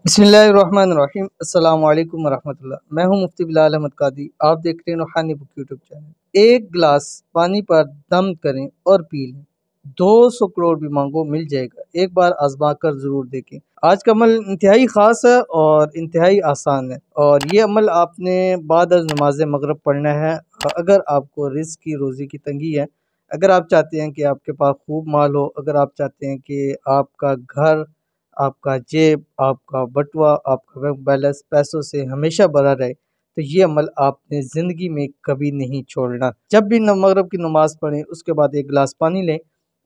बिस्मिल्लाहिर्रहमानिर्रहीम अस्सलाम वालेकुम वरहमतुल्लाह। मैं हूं मुफ्ती बिलाल अहमद कादी। आप देख रहे हैं रूहानी बुक यूट्यूब चैनल। एक गिलास पानी पर दम करें और पी लें, 200 करोड़ भी मांगो मिल जाएगा। एक बार आजमा कर ज़रूर देखें। आज का अमल इंतहाई ख़ास है और इंतहाई आसान है, और ये अमल आपने बाद अज़ नमाज मगरिब पढ़ना है। अगर आपको रिज़्क़ की रोज़ी की तंगी है, अगर आप चाहते हैं कि आपके पास खूब माल हो, अगर आप चाहते हैं कि आपका घर, आपका जेब, आपका बटुआ, आपका बैंक बैलेंस पैसों से हमेशा भरा रहे, तो ये अमल आपने ज़िंदगी में कभी नहीं छोड़ना। जब भी मगरिब की नमाज़ पढ़ें, उसके बाद एक गिलास पानी लें,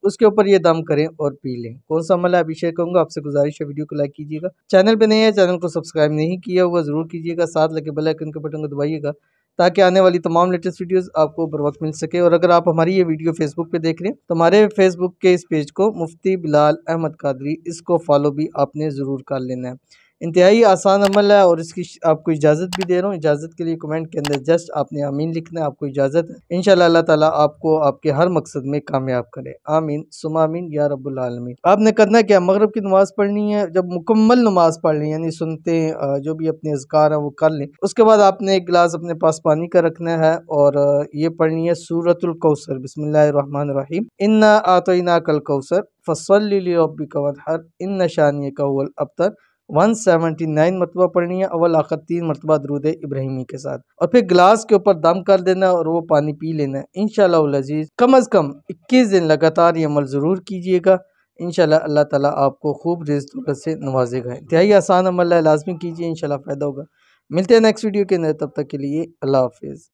उसके ऊपर ये दम करें और पी लें। कौन सा अमल है अभी शेयर करूँगा। आपसे गुजारिश है वीडियो को लाइक कीजिएगा, चैनल पे नए हैं चैनल को सब्सक्राइब नहीं किया हुआ ज़रूर कीजिएगा, साथ लगे बेल आइकन के बटन को दबाइएगा ताकि आने वाली तमाम लेटेस्ट वीडियोस आपको बर वक्त मिल सके। और अगर आप हमारी ये वीडियो फेसबुक पे देख रहे हैं तो हमारे फेसबुक के इस पेज को मुफ्ती बिलाल अहमद कादरी, इसको फॉलो भी आपने ज़रूर कर लेना है। इंतहाई आसान अमल है और इसकी आपको इजाज़त भी दे रहा हूँ। इजाज़त के लिए कमेंट के अंदर जस्ट आपने आमीन लिखना है, आपको इजाज़त है। इंशाल्लाह अल्लाह ताला आपको आपके हर मकसद में कामयाब करे। आमीन सुमा आमीन या रब्बुल आलमीन। आपने करना क्या, मगरिब की नमाज़ पढ़नी है। जब मुकम्मल नमाज़ पढ़ लें, यानी सुनते जो भी अपने अज़कार हैं वो कर लें, उसके बाद आपने एक गिलास अपने पास पानी का रखना है और ये पढ़नी है सूरतुल कौसर। बिस्मिल्लाहिर्रहमानिर्रहीम। इन्ना आतैनाकल कौसर फसल्लि लिरब्बिका वन्हर इन्न शानियका हुवल अब्तर। 179 मरतबा पढ़नी है, अव्वल आखिर 3 मरतबा दुरूद इब्राहिमी के साथ, और फिर गिलास के ऊपर दम कर देना है और वो पानी पी लेना है। इंशाअल्लाह अज़ीज़ कम अज़ कम 21 दिन लगातार ये अमल ज़रूर कीजिएगा। इंशाअल्लाह अल्लाह ताला आपको खूब रिज़्क़ दौलत से नवाजेगा। इंतहाई आसान अमल है, लाज़मी कीजिए, इंशाअल्लाह फ़ायदा होगा। मिलते हैं नेक्स्ट वीडियो के अंदर, तब तक के लिए अल्लाह हाफ़िज़।